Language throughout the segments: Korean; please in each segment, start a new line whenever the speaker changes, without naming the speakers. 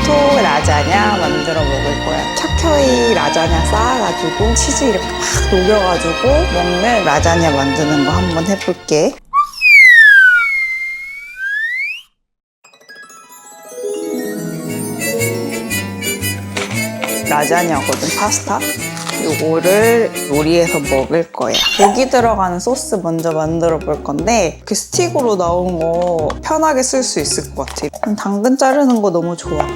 토마토 라자냐 만들어 먹을 거야. 켜켜이 라자냐 쌓아가지고 치즈 이렇게 막 녹여가지고 먹는 라자냐 만드는 거 한번 해볼게. 라자냐거든, 파스타. 요거를 요리해서 먹을 거야. 고기 들어가는 소스 먼저 만들어 볼 건데 그 스틱으로 나온 거 편하게 쓸 수 있을 것 같아. 당근 자르는 거 너무 좋아.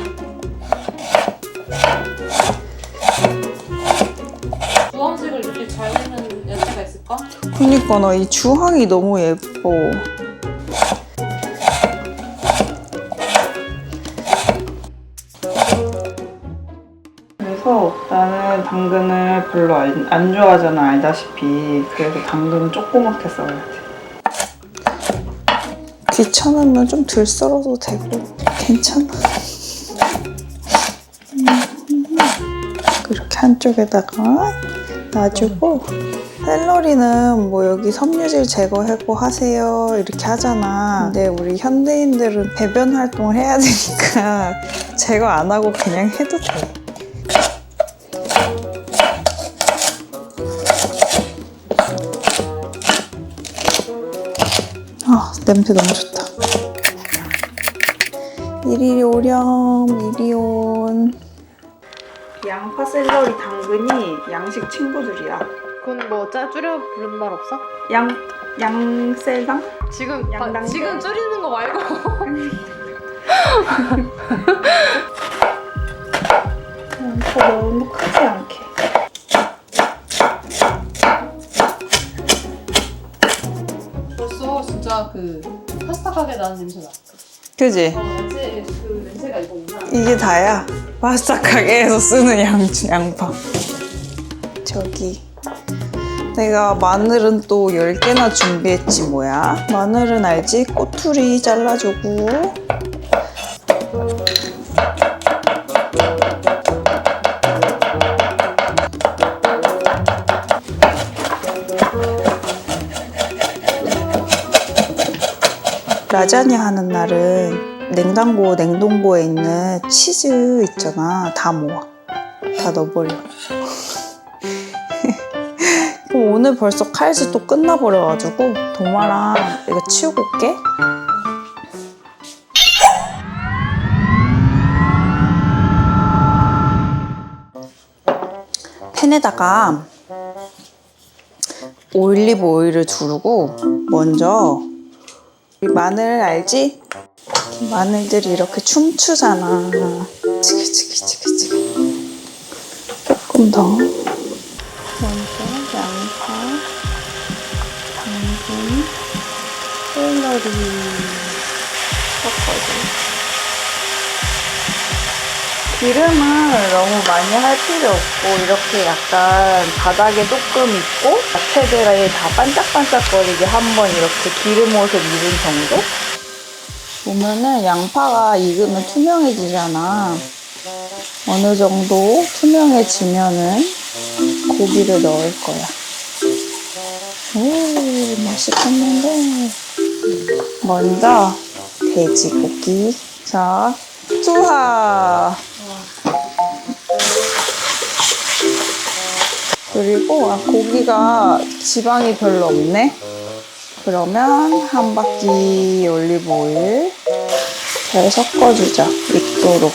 주황색을 이렇게 잘 내는 야채가 있을까?
그니까 나 이 주황이 너무 예뻐. 그래서 나는 당근을 별로 안 좋아하잖아, 알다시피. 그래서 당근은 조그맣게 썰어야 돼. 귀찮으면 좀 덜 썰어도 되고 괜찮아. 이렇게 한쪽에다가 놔주고, 샐러리는 뭐 여기 섬유질 제거하고 하세요 이렇게 하잖아. 근데 우리 현대인들은 배변 활동을 해야 되니까 제거 안 하고 그냥 해도 돼. 아, 냄새 너무 좋다. 이리 오렴, 이리 온. 양파, 샐러리, 당근이 양식 친구들이야.
그건 뭐 줄여 부르는 말 없어?
양셀당?
지금
양당근?
지금 줄이는 거 말고.
양파 너무 크지 않게.
벌써 진짜 그 파스타 가게 나는 냄새 나.
그지?
야채 그 냄새가 이거구나.
이게 다야. 파스타 가게에서 쓰는 양파. 저기 내가 마늘은 또 10개나 준비했지 뭐야. 마늘은 알지? 꼬투리 잘라주고, 라자냐 하는 날은 냉동고에 있는 치즈 있잖아. 다 모아. 다 넣어버려. 그럼 오늘 벌써 칼질 또 끝나버려가지고 도마랑 이거 치우고 올게. 팬에다가 올리브 오일을 두르고, 먼저 마늘 알지? 마늘들이 이렇게 춤추잖아. 치기치기. 조금 더. 먼저 양파, 당근, 샐러리 섞어줘. 기름을 너무 많이 할 필요 없고, 이렇게 약간 바닥에 조금 있고 야채들이 다 반짝반짝거리게 한번 이렇게 기름옷을 입은 정도? 보면은 양파가 익으면 투명해지잖아. 어느 정도 투명해지면은 고기를 넣을 거야. 오, 맛있겠는데. 먼저 돼지고기. 자, 투하. 그리고 고기가 지방이 별로 없네. 그러면 한 바퀴 올리브 오일 잘 섞어주자, 익도록.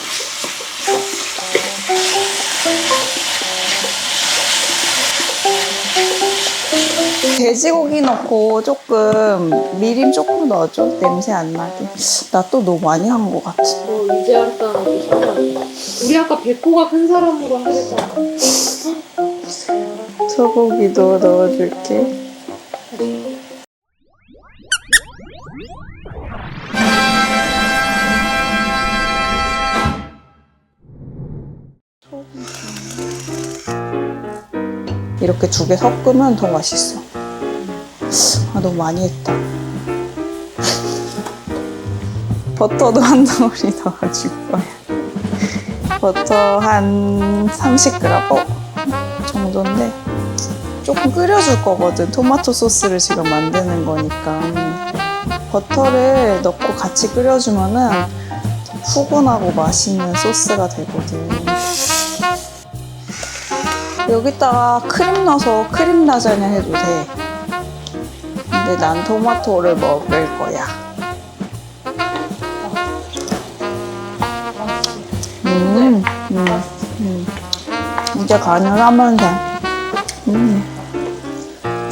돼지고기 넣고 조금 미림 조금 넣어줘. 냄새 안 나게. 나 또 너무 많이 한 것 같아.
이제 알았다. 우리 아까 배꼽가 큰 사람으로 하겠다.
소고기도 넣어줄게. 이렇게 두 개 섞으면 더 맛있어. 아, 너무 많이 했다. 버터도 한 덩어리 넣어줄 거야. 버터 한 30g 정도인데 조금 끓여줄 거거든. 토마토 소스를 지금 만드는 거니까. 버터를 넣고 같이 끓여주면은 푸근하고 맛있는 소스가 되거든. 여기다가 크림 넣어서 크림 라자냐 해도 돼. 근데 난 토마토를 먹을 거야. 이제 간을 하면 돼.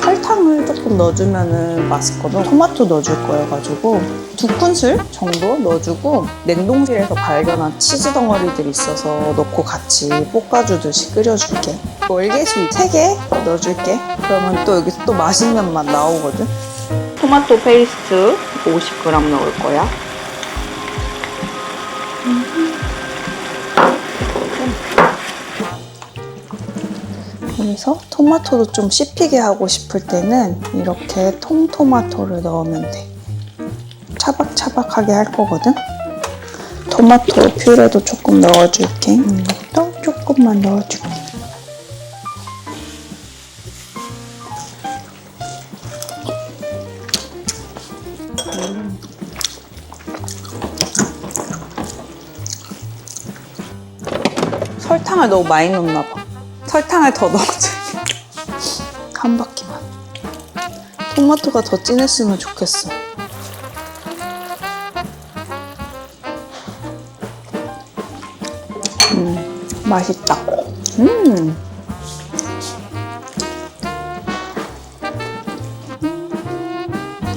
설탕을 조금 넣어주면 맛있거든. 토마토 넣어줄 거여가지고 2큰술 정도 넣어주고 냉동실에서 발견한 치즈 덩어리들이 있어서 넣고 같이 볶아주듯이 끓여줄게. 월계수 3개 넣어줄게. 그러면 또 여기서 또 맛있는 맛 나오거든. 토마토 페이스트 50g 넣을 거야. 그래서 토마토도 좀 씹히게 하고 싶을 때는 이렇게 통토마토를 넣으면 돼. 차박차박하게 할 거거든. 토마토 퓨레도 조금 넣어줄게. 또 조금만 넣어줄게. 설탕을 너무 많이 넣나 봐. 설탕을 더 넣어줄게. 한 바퀴만. 토마토가 더 진했으면 좋겠어. 맛있다.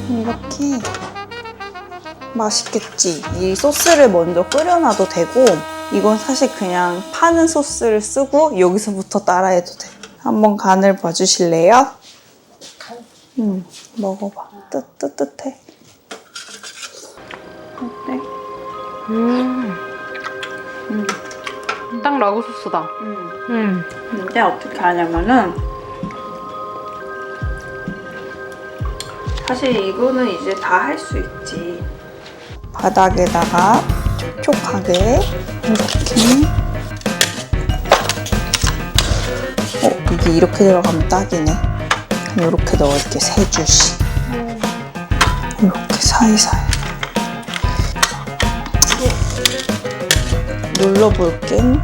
이렇게 맛있겠지. 이 소스를 먼저 끓여놔도 되고 이건 사실 그냥 파는 소스를 쓰고 여기서부터 따라해도 돼. 한번 간을 봐주실래요? 먹어봐. 뜨뜻해. 어때?
딱 라구 소스다.
이제 어떻게 하냐면은 사실 이거는 이제 다 할 수 있지. 바닥에다가 촉촉하게 이렇게 이게 이렇게 들어가면 딱이네. 그럼 이렇게 넣을게. 3줄씩 이렇게 사이사이 눌러볼게. 이렇게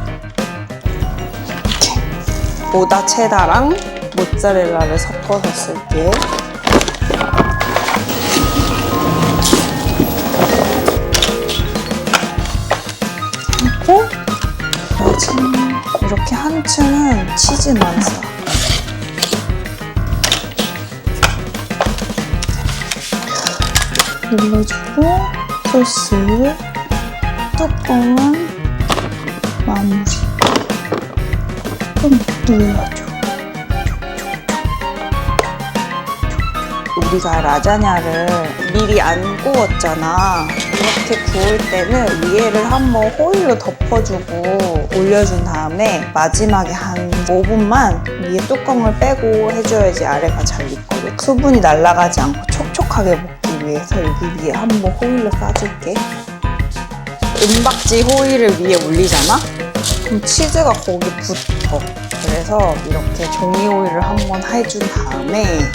모다 체다랑 모짜렐라를 섞어서 쓸게. 그리고 이렇게 한 층은 치즈만 써. 눌러주고 소스 뚜껑은 마무리. 좀 눌러줘. 우리가 라자냐를 미리 안 구웠잖아. 이렇게 구울 때는 위에를 한번 호일로 덮어주고 올려준 다음에 마지막에 한 5분만 위에 뚜껑을 빼고 해줘야지 아래가 잘 익거든. 수분이 날아가지 않고 촉촉하게 먹기 위해서 여기 위에 한번 호일로 싸줄게. 은박지 호일을 위에 올리잖아? 그럼 치즈가 거기 붙어. 그래서 이렇게 종이 호일을 한번 해준 다음에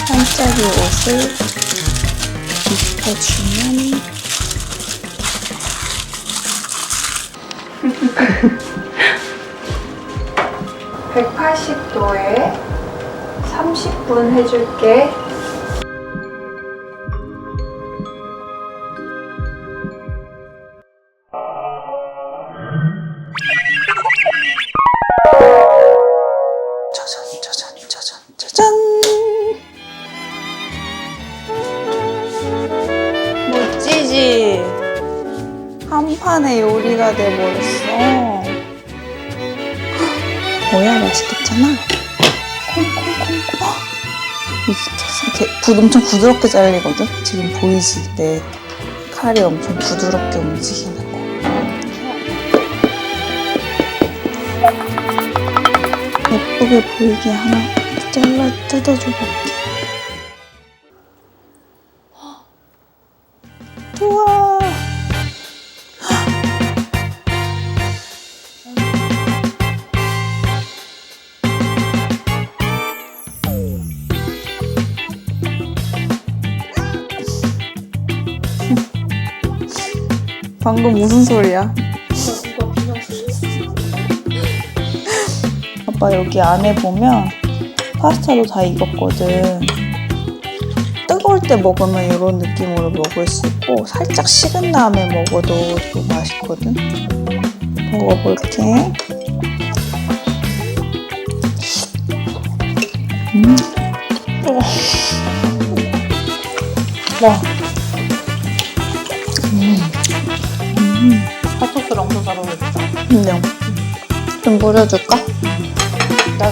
반짝이 옷을 입혀주면 180도에 30분 해줄게. 짜잔. 멋지지? 한 판의 요리가 돼버렸어. 뭐야, 맛있겠잖아. 콩콩콩콩. 이렇게 엄청 부드럽게 잘리거든? 지금 보이지? 내 칼이 엄청 부드럽게 움직이는 거. 예쁘게 보이게 하나 잘라 뜯어줘 볼게. 우와. 방금 무슨 소리야?
누가 비명 소리.
아빠 여기 안에 보면 파스타도 다 익었거든. 뜨거울 때 먹으면 이런 느낌으로 먹을 수 있고 살짝 식은 다음에 먹어도 또 맛있거든. 먹어볼게.
와. 핫소스랑 엄청 잘 어울린다.
그냥 좀 뿌려줄까?
난.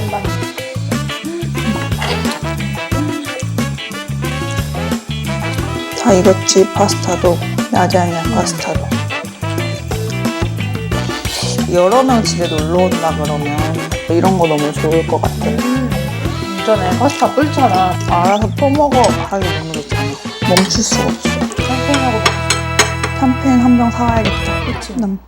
다 익었지. 파스타도 라자냐 파스타도. 여러 명 집에 놀러 온다 그러면 이런 거 너무 좋을 것 같아.
전에 파스타 끓잖아.
알아서 퍼먹어 하기 너무 좋잖아. 멈출 수가 없어.
샴페인하고
샴페인 한 병 사와야겠다.
그치.
난